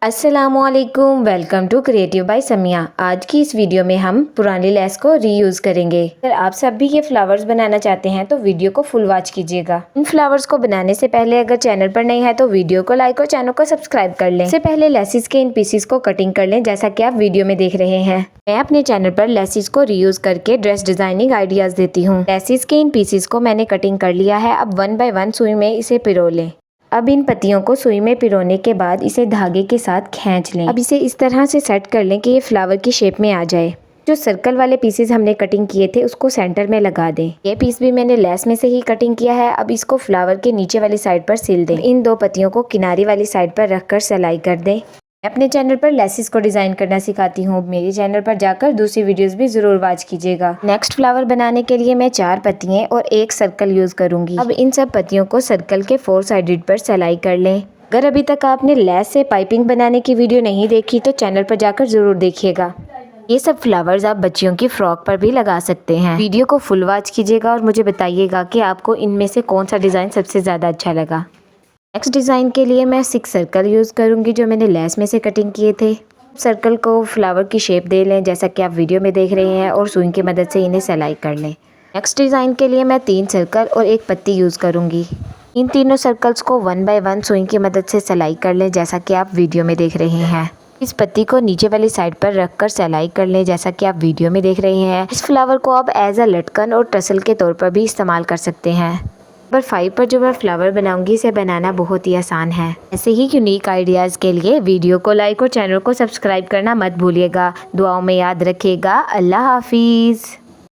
अस्सलामुअलैकुम, welcome to creative by Samiya. आज की इस वीडियो में हम पुरानी लेस को रीयूज़ करेंगे। अगर आप सब भी ये फ्लावर्स बनाना चाहते हैं तो वीडियो को फुल वॉच कीजिएगा। इन फ्लावर्स को बनाने से पहले अगर चैनल पर नए हैं तो वीडियो को लाइक और चैनल को सब्सक्राइब कर लें। इससे पहले लेसिस के इन पीसेस को कटिंग कर लें, जैसा कि आप वीडियो में देख रहे हैं। मैं अपने चैनल पर लेसिस को रीयूज करके ड्रेस डिजाइनिंग आइडियाज देती हूँ। लेसिस के इन पीसेस को मैंने कटिंग कर लिया है। अब 1 बाय 1 सुई में इसे पिरो लें। अब इन पत्तियों को सुई में पिरोने के बाद इसे धागे के साथ खींच लें। अब इसे इस तरह से सेट कर लें कि ये फ्लावर की शेप में आ जाए। जो सर्कल वाले पीसेस हमने कटिंग किए थे उसको सेंटर में लगा दें। ये पीस भी मैंने लेस में से ही कटिंग किया है। अब इसको फ्लावर के नीचे वाली साइड पर सिल दें। इन दो पत्तियों को किनारे वाली साइड पर रखकर सिलाई कर दें। मैं अपने चैनल पर लेसिस को डिजाइन करना सिखाती हूँ। मेरे चैनल पर जाकर दूसरी वीडियोस भी जरूर वॉच कीजिएगा। नेक्स्ट फ्लावर बनाने के लिए मैं 4 पत्तियां और 1 सर्कल यूज करूंगी। अब इन सब पत्तियों को सर्कल के 4 साइडेड पर सिलाई कर लें। अगर अभी तक आपने लेस से पाइपिंग बनाने की वीडियो नहीं देखी तो चैनल पर जाकर जरूर देखिएगा। ये सब फ्लावर्स आप बच्चियों की फ्रॉक पर भी लगा सकते हैं। वीडियो को फुल वॉच कीजिएगा और मुझे बताइएगा कि आपको इनमें से कौन सा डिजाइन सबसे ज्यादा अच्छा लगा। नेक्स्ट डिज़ाइन के लिए मैं 6 सर्कल यूज़ करूंगी जो मैंने लेस में से कटिंग किए थे। सर्कल को फ्लावर की शेप दे लें, जैसा कि आप वीडियो में देख रहे हैं, और सुई की मदद से इन्हें सिलाई कर लें। नेक्स्ट डिज़ाइन के लिए मैं 3 सर्कल और 1 पत्ती यूज़ करूंगी। इन तीनों सर्कल्स को 1 बाय 1 सुई की मदद से सिलाई कर लें, जैसा कि आप वीडियो में देख रहे हैं। इस पत्ती को नीचे वाली साइड पर रखकर सिलाई कर लें, जैसा कि आप वीडियो में देख रहे हैं। इस फ्लावर को आप एज अ लटकन और टसल के तौर पर भी इस्तेमाल कर सकते हैं। नंबर 5 पर जो मैं फ्लावर बनाऊंगी इसे बनाना बहुत ही आसान है। ऐसे ही यूनिक आइडियाज़ के लिए वीडियो को लाइक और चैनल को सब्सक्राइब करना मत भूलिएगा। दुआओं में याद रखिएगा। अल्लाह हाफिज़।